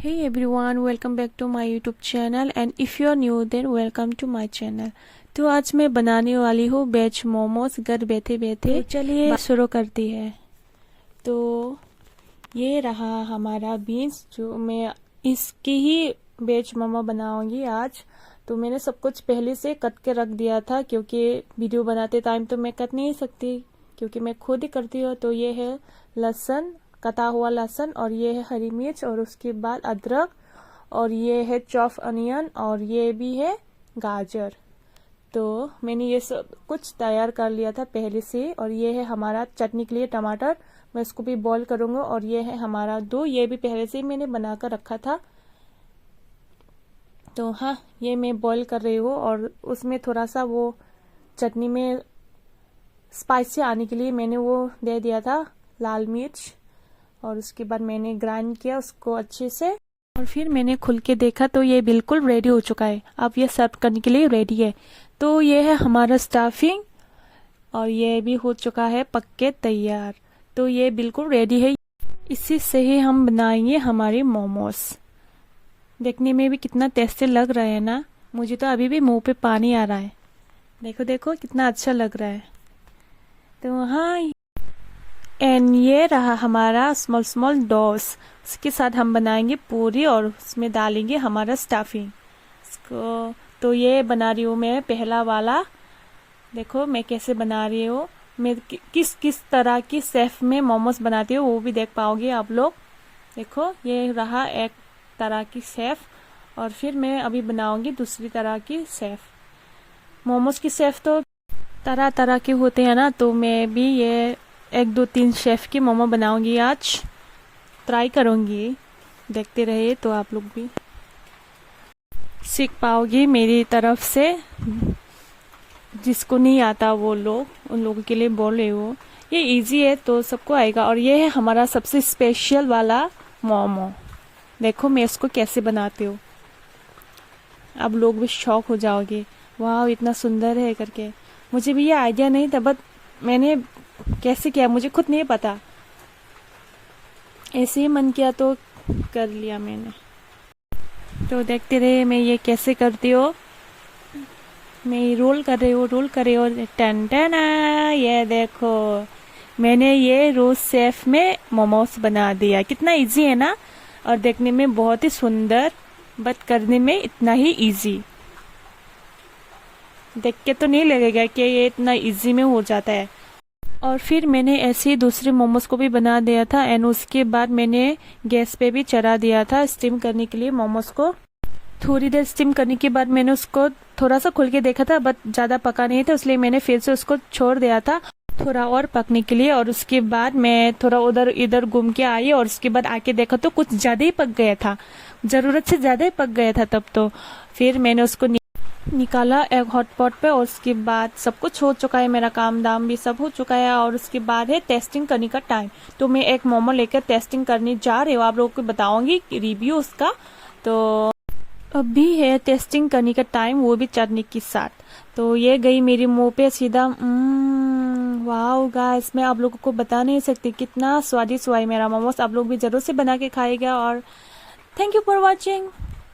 Hey everyone, welcome back to my YouTube channel and if you are new then welcome to my channel। तो आज मैं बनाने वाली हूँ वेज मोमोज घर बैठे बैठे। तो चलिए शुरू करती है। तो ये रहा हमारा बीन्स, जो मैं इसकी ही वेज मोमो बनाऊंगी आज। तो मैंने सब कुछ पहले से कट के रख दिया था, क्योंकि वीडियो बनाते टाइम तो मैं कट नहीं सकती क्योंकि मैं खुद ही करती हूँ। तो ये है लहसुन, कटा हुआ लहसुन, और ये है हरी मिर्च, और उसके बाद अदरक, और ये है चॉप अनियन, और ये भी है गाजर। तो मैंने ये सब कुछ तैयार कर लिया था पहले से। और ये है हमारा चटनी के लिए टमाटर, मैं इसको भी बॉईल करूंगा। और ये है हमारा दूध, ये भी पहले से मैंने बनाकर रखा था। तो हाँ, ये मैं बॉईल कर रही हूँ। और उसमें थोड़ा सा वो चटनी में स्पाइसी आने के लिए मैंने वो दे दिया था लाल मिर्च, और उसके बाद मैंने ग्राइंड किया उसको अच्छे से। और फिर मैंने खुल के देखा तो ये बिल्कुल रेडी हो चुका है। अब ये सर्व करने के लिए रेडी है। तो ये है हमारा स्टफिंग, और ये भी हो चुका है पक के तैयार। तो ये बिल्कुल रेडी है। इसी से ही हम बनाएंगे हमारे मोमोज। देखने में भी कितना टेस्टी लग रहा है ना, मुझे तो अभी भी मुंह पे पानी आ रहा है। देखो देखो कितना अच्छा लग रहा है। तो हाँ, एंड ये रहा हमारा स्मॉल स्मॉल डोस। उसके साथ हम बनाएंगे पूरी और उसमें डालेंगे हमारा स्टफिंग इसको। तो ये बना रही हूँ मैं पहला वाला। देखो मैं कैसे बना रही हूँ, मैं किस किस तरह की शेफ में मोमोज बनाती हूँ वो भी देख पाओगे आप लोग। देखो ये रहा एक तरह की शेफ, और फिर मैं अभी बनाऊंगी दूसरी तरह की शेफ। मोमोज की शेफ तो तरह तरह के होते हैं ना, तो मैं भी ये 1-2-3 शेफ की मोमो बनाऊंगी आज, ट्राई करूंगी। देखते रहिए तो आप लोग भी सीख पाओगे मेरी तरफ से। जिसको नहीं आता वो लोग, उन लोगों के लिए बोल रही हूँ, ये इजी है तो सबको आएगा। और ये है हमारा सबसे स्पेशल वाला मोमो। देखो मैं इसको कैसे बनाती हूँ, अब लोग भी शौक हो जाओगे, वाह इतना सुंदर है करके। मुझे भी ये आइडिया नहीं था, बट मैंने कैसे किया मुझे खुद नहीं पता, ऐसे ही मन किया तो कर लिया मैंने। तो देखते रहे मैं ये कैसे करती हूँ। मैं रोल कर रही हूँ टन टन। ये देखो मैंने ये रोज शेफ में मोमोज बना दिया। कितना इजी है ना, और देखने में बहुत ही सुंदर, बट करने में इतना ही इजी। देख के तो नहीं लगेगा कि ये इतना इजी में हो जाता है। और फिर मैंने ऐसे ही दूसरे मोमोज को भी बना दिया था, एंड उसके बाद मैंने गैस पे भी चढ़ा दिया था स्टीम करने के लिए मोमोज को। थोड़ी देर स्टीम करने के बाद मैंने उसको थोड़ा सा खोल के देखा था, बट ज्यादा पका नहीं था, इसलिए मैंने फिर से उसको छोड़ दिया था थोड़ा और पकने के लिए। और उसके बाद मैं थोड़ा उधर इधर घूम के आई, और उसके बाद आके देखा तो कुछ ज्यादा ही पक गया था, जरूरत से ज्यादा ही पक गया था तब तो। फिर मैंने उसको निकाला एक हॉट पॉट पे, और उसके बाद सब कुछ हो चुका है, मेरा काम दाम भी सब हो चुका है। और उसके बाद है टेस्टिंग करने का टाइम। तो मैं एक मोमो लेकर टेस्टिंग करने जा रही हूँ, आप लोगों को बताऊंगी रिव्यू उसका। तो अभी है टेस्टिंग करने का टाइम, वो भी चटनी के साथ। तो ये गई मेरे मुंह पे सीधा। वाह गाइस, मैं आप लोगों को बता नहीं सकती कितना स्वादिष्ट हुआ है मेरा मोमोज। आप लोग भी जरूर से बना के खाएगा। और थैंक यू फॉर वॉचिंग।